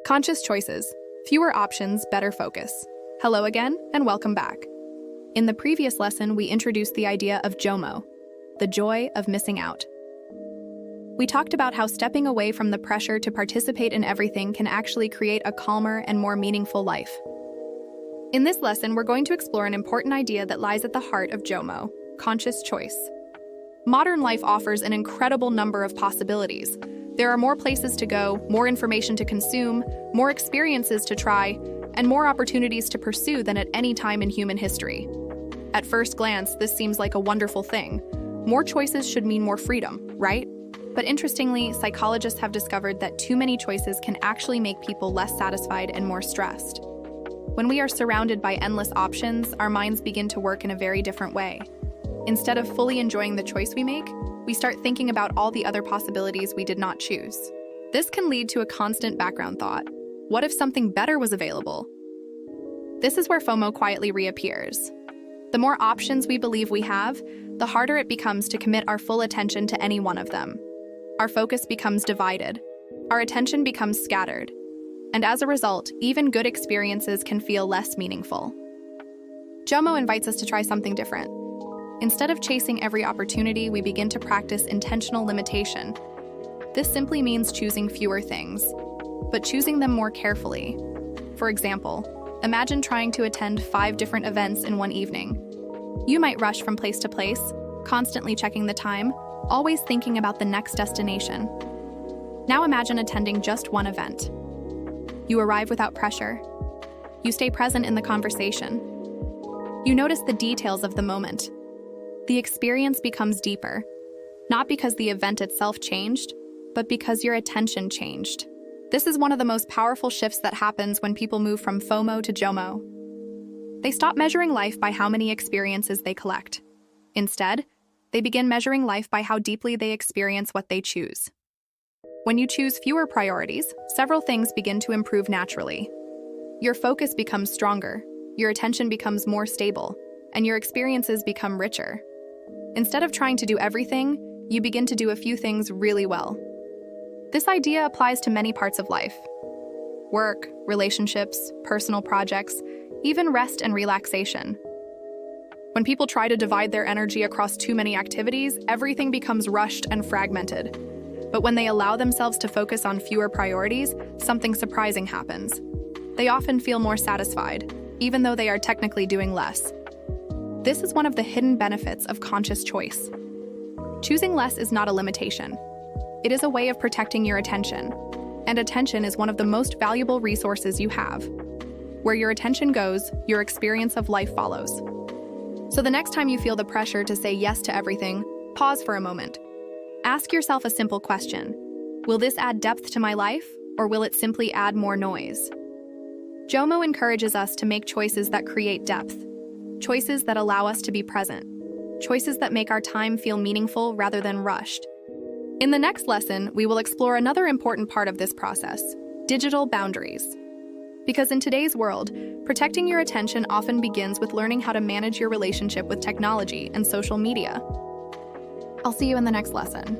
Conscious choices. Fewer options, better focus. Hello again, and welcome back. In the previous lesson, we introduced the idea of JOMO, the joy of missing out. We talked about how stepping away from the pressure to participate in everything can actually create a calmer and more meaningful life. In this lesson, we're going to explore an important idea that lies at the heart of JOMO, conscious choice. Modern life offers an incredible number of possibilities. There are more places to go, more information to consume, more experiences to try, and more opportunities to pursue than at any time in human history. At first glance, this seems like a wonderful thing. More choices should mean more freedom, right? But interestingly, psychologists have discovered that too many choices can actually make people less satisfied and more stressed. When we are surrounded by endless options, our minds begin to work in a very different way. Instead of fully enjoying the choice we make, we start thinking about all the other possibilities we did not choose. This can lead to a constant background thought. What if something better was available? This is where FOMO quietly reappears. The more options we believe we have, the harder it becomes to commit our full attention to any one of them. Our focus becomes divided. Our attention becomes scattered. And as a result, even good experiences can feel less meaningful. JOMO invites us to try something different. Instead of chasing every opportunity, we begin to practice intentional limitation. This simply means choosing fewer things, but choosing them more carefully. For example, imagine trying to attend 5 different events in one evening. You might rush from place to place, constantly checking the time, always thinking about the next destination. Now imagine attending just one event. You arrive without pressure. You stay present in the conversation. You notice the details of the moment. The experience becomes deeper, not because the event itself changed, but because your attention changed. This is one of the most powerful shifts that happens when people move from FOMO to JOMO. They stop measuring life by how many experiences they collect. Instead, they begin measuring life by how deeply they experience what they choose. When you choose fewer priorities, several things begin to improve naturally. Your focus becomes stronger, your attention becomes more stable, and your experiences become richer. Instead of trying to do everything, you begin to do a few things really well. This idea applies to many parts of life: work, relationships, personal projects, even rest and relaxation. When people try to divide their energy across too many activities, everything becomes rushed and fragmented. But when they allow themselves to focus on fewer priorities, something surprising happens. They often feel more satisfied, even though they are technically doing less. This is one of the hidden benefits of conscious choice. Choosing less is not a limitation. It is a way of protecting your attention, and attention is one of the most valuable resources you have. Where your attention goes, your experience of life follows. So the next time you feel the pressure to say yes to everything, pause for a moment. Ask yourself a simple question. Will this add depth to my life, or will it simply add more noise? JOMO encourages us to make choices that create depth, choices that allow us to be present, choices that make our time feel meaningful rather than rushed. In the next lesson, we will explore another important part of this process: digital boundaries. Because in today's world, protecting your attention often begins with learning how to manage your relationship with technology and social media. I'll see you in the next lesson.